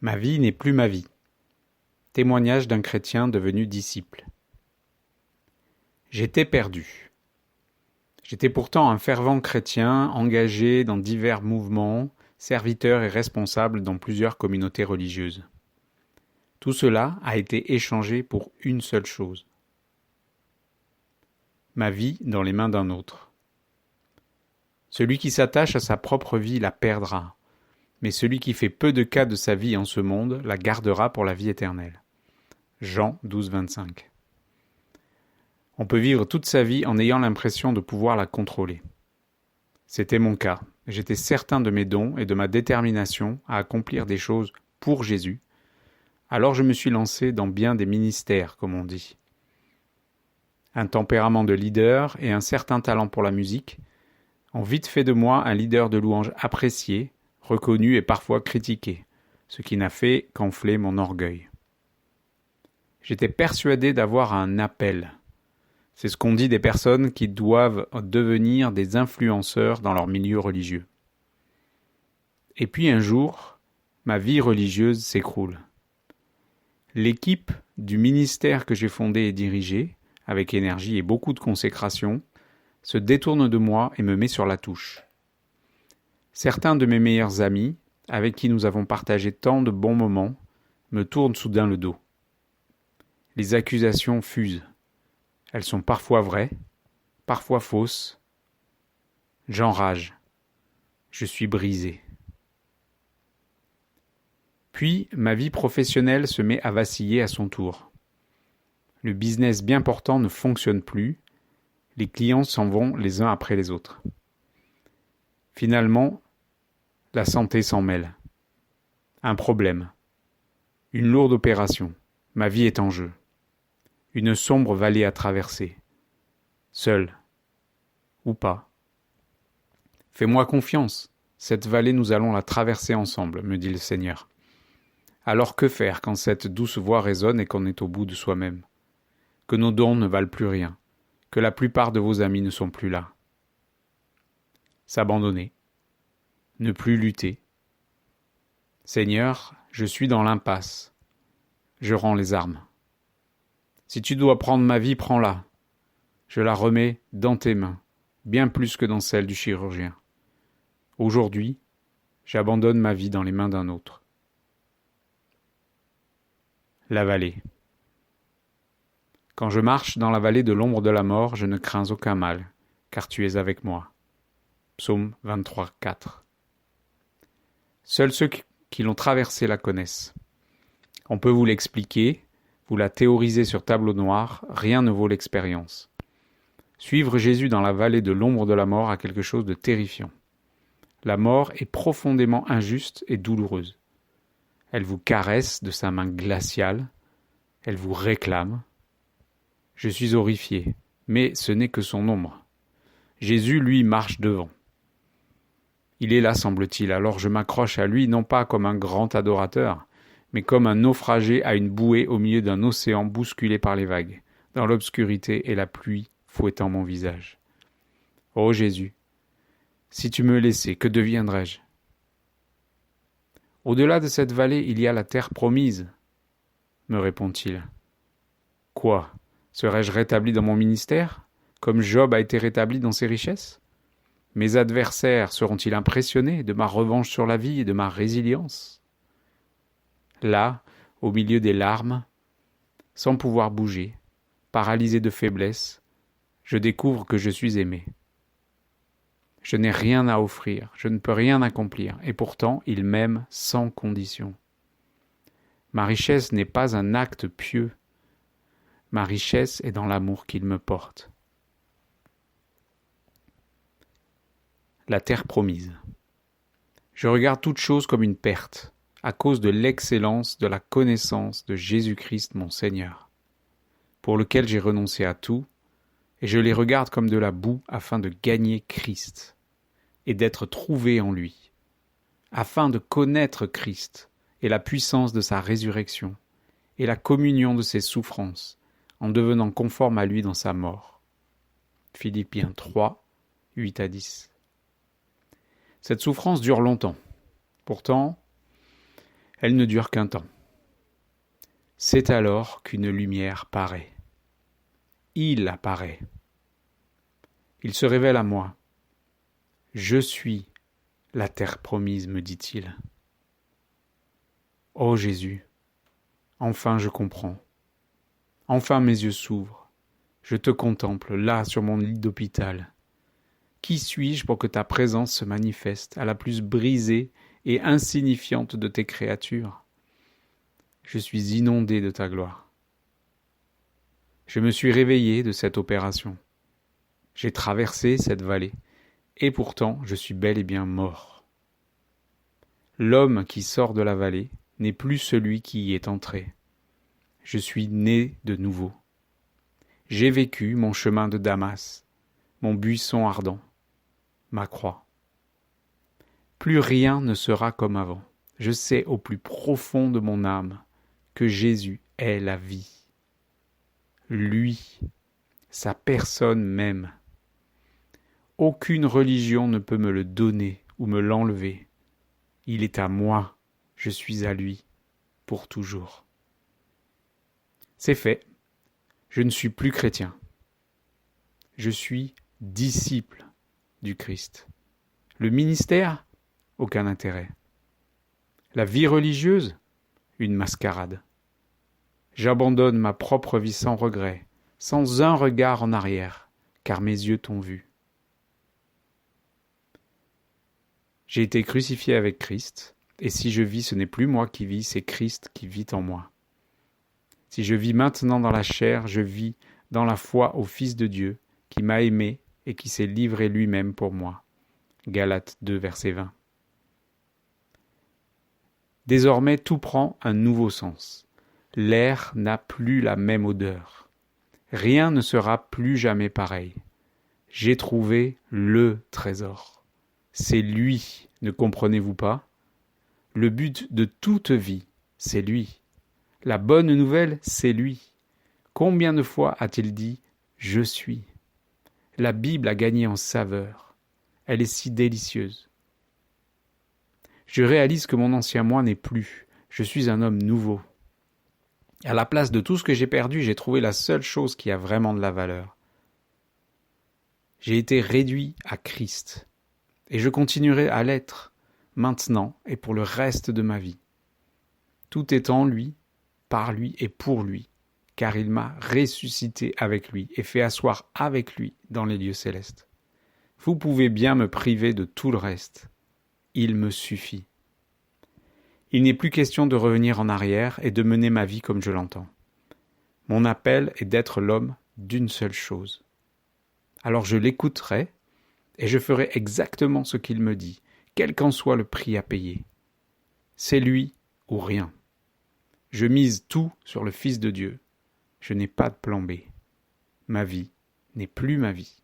Ma vie n'est plus ma vie. Témoignage d'un chrétien devenu disciple. J'étais perdu. J'étais pourtant un fervent chrétien engagé dans divers mouvements, serviteur et responsable dans plusieurs communautés religieuses. Tout cela a été échangé pour une seule chose. Ma vie dans les mains d'un autre. Celui qui s'attache à sa propre vie la perdra, mais celui qui fait peu de cas de sa vie en ce monde la gardera pour la vie éternelle. Jean 12, 25. On peut vivre toute sa vie en ayant l'impression de pouvoir la contrôler. C'était mon cas. J'étais certain de mes dons et de ma détermination à accomplir des choses pour Jésus. Alors je me suis lancé dans bien des ministères, comme on dit. Un tempérament de leader et un certain talent pour la musique ont vite fait de moi un leader de louange apprécié, reconnu et parfois critiqué, ce qui n'a fait qu'enfler mon orgueil. J'étais persuadé d'avoir un appel. C'est ce qu'on dit des personnes qui doivent devenir des influenceurs dans leur milieu religieux. Et puis un jour, ma vie religieuse s'écroule. L'équipe du ministère que j'ai fondé et dirigé, avec énergie et beaucoup de consécration, se détourne de moi et me met sur la touche. Certains de mes meilleurs amis, avec qui nous avons partagé tant de bons moments, me tournent soudain le dos. Les accusations fusent. Elles sont parfois vraies, parfois fausses. J'enrage. Je suis brisé. Puis, ma vie professionnelle se met à vaciller à son tour. Le business bien portant ne fonctionne plus. Les clients s'en vont les uns après les autres. Finalement, la santé s'en mêle. Un problème. Une lourde opération. Ma vie est en jeu. Une sombre vallée à traverser. Seul. Ou pas. Fais-moi confiance. Cette vallée, nous allons la traverser ensemble, me dit le Seigneur. Alors que faire quand cette douce voix résonne et qu'on est au bout de soi-même? Que nos dons ne valent plus rien. Que la plupart de vos amis ne sont plus là. S'abandonner. Ne plus lutter. Seigneur, je suis dans l'impasse. Je rends les armes. Si tu dois prendre ma vie, prends-la. Je la remets dans tes mains, bien plus que dans celle du chirurgien. Aujourd'hui, j'abandonne ma vie dans les mains d'un autre. La vallée. Quand je marche dans la vallée de l'ombre de la mort, je ne crains aucun mal, car tu es avec moi. Psaume 23, 4. Seuls ceux qui l'ont traversée la connaissent. On peut vous l'expliquer, vous la théorisez sur tableau noir, rien ne vaut l'expérience. Suivre Jésus dans la vallée de l'ombre de la mort a quelque chose de terrifiant. La mort est profondément injuste et douloureuse. Elle vous caresse de sa main glaciale, elle vous réclame. Je suis horrifié, mais ce n'est que son ombre. Jésus, lui, marche devant. Il est là, semble-t-il, alors je m'accroche à lui, non pas comme un grand adorateur, mais comme un naufragé à une bouée au milieu d'un océan bousculé par les vagues, dans l'obscurité et la pluie fouettant mon visage. Ô Jésus, si tu me laissais, que deviendrais-je? Au-delà de cette vallée, il y a la terre promise, me répond-il. Quoi? Serais-je rétabli dans mon ministère, comme Job a été rétabli dans ses richesses? Mes adversaires seront-ils impressionnés de ma revanche sur la vie et de ma résilience? Là, au milieu des larmes, sans pouvoir bouger, paralysé de faiblesse, je découvre que je suis aimé. Je n'ai rien à offrir, je ne peux rien accomplir, et pourtant il m'aime sans condition. Ma richesse n'est pas un acte pieux, ma richesse est dans l'amour qu'il me porte. La terre promise. Je regarde toute chose comme une perte, à cause de l'excellence de la connaissance de Jésus-Christ mon Seigneur, pour lequel j'ai renoncé à tout, et je les regarde comme de la boue afin de gagner Christ, et d'être trouvé en lui, afin de connaître Christ, et la puissance de sa résurrection, et la communion de ses souffrances, en devenant conforme à lui dans sa mort. Philippiens 3, 8 à 10. Cette souffrance dure longtemps. Pourtant, Elle ne dure qu'un temps. C'est alors qu'une lumière paraît. Il apparaît. Il se révèle à moi. Je suis la terre promise, me dit-il. Ô Jésus, enfin je comprends. Enfin mes yeux s'ouvrent. Je te contemple là sur mon lit d'hôpital. Qui suis-je pour que ta présence se manifeste à la plus brisée et insignifiante de tes créatures? Je suis inondé de ta gloire. Je me suis réveillé de cette opération. J'ai traversé cette vallée, et pourtant je suis bel et bien mort. L'homme qui sort de la vallée n'est plus celui qui y est entré. Je suis né de nouveau. J'ai vécu mon chemin de Damas, mon buisson ardent, ma croix. Plus rien ne sera comme avant. Je sais au plus profond de mon âme que Jésus est la vie. Lui, sa personne même. Aucune religion ne peut me le donner ou me l'enlever. Il est à moi, je suis à lui, pour toujours. C'est fait, je ne suis plus chrétien. Je suis disciple du Christ. Le ministère, aucun intérêt. La vie religieuse, une mascarade. J'abandonne ma propre vie sans regret, sans un regard en arrière, car mes yeux t'ont vu. J'ai été crucifié avec Christ, et si je vis, ce n'est plus moi qui vis, c'est Christ qui vit en moi. Si je vis maintenant dans la chair, je vis dans la foi au Fils de Dieu, qui m'a aimé et qui s'est livré lui-même pour moi. Galates 2, verset 20. Désormais, tout prend un nouveau sens. L'air n'a plus la même odeur. Rien ne sera plus jamais pareil. J'ai trouvé le trésor. C'est lui, ne comprenez-vous pas? Le but de toute vie, c'est lui. La bonne nouvelle, c'est lui. Combien de fois a-t-il dit « Je suis » ? La Bible a gagné en saveur. Elle est si délicieuse. Je réalise que mon ancien moi n'est plus. Je suis un homme nouveau. À la place de tout ce que j'ai perdu, j'ai trouvé la seule chose qui a vraiment de la valeur. J'ai été réduit à Christ. Et je continuerai à l'être, maintenant et pour le reste de ma vie. Tout est en lui, par lui et pour lui, car il m'a ressuscité avec lui et fait asseoir avec lui dans les lieux célestes. Vous pouvez bien me priver de tout le reste. Il me suffit. Il n'est plus question de revenir en arrière et de mener ma vie comme je l'entends. Mon appel est d'être l'homme d'une seule chose. Alors je l'écouterai et je ferai exactement ce qu'il me dit, quel qu'en soit le prix à payer. C'est lui ou rien. Je mise tout sur le Fils de Dieu. Je n'ai pas de plan B. Ma vie n'est plus ma vie.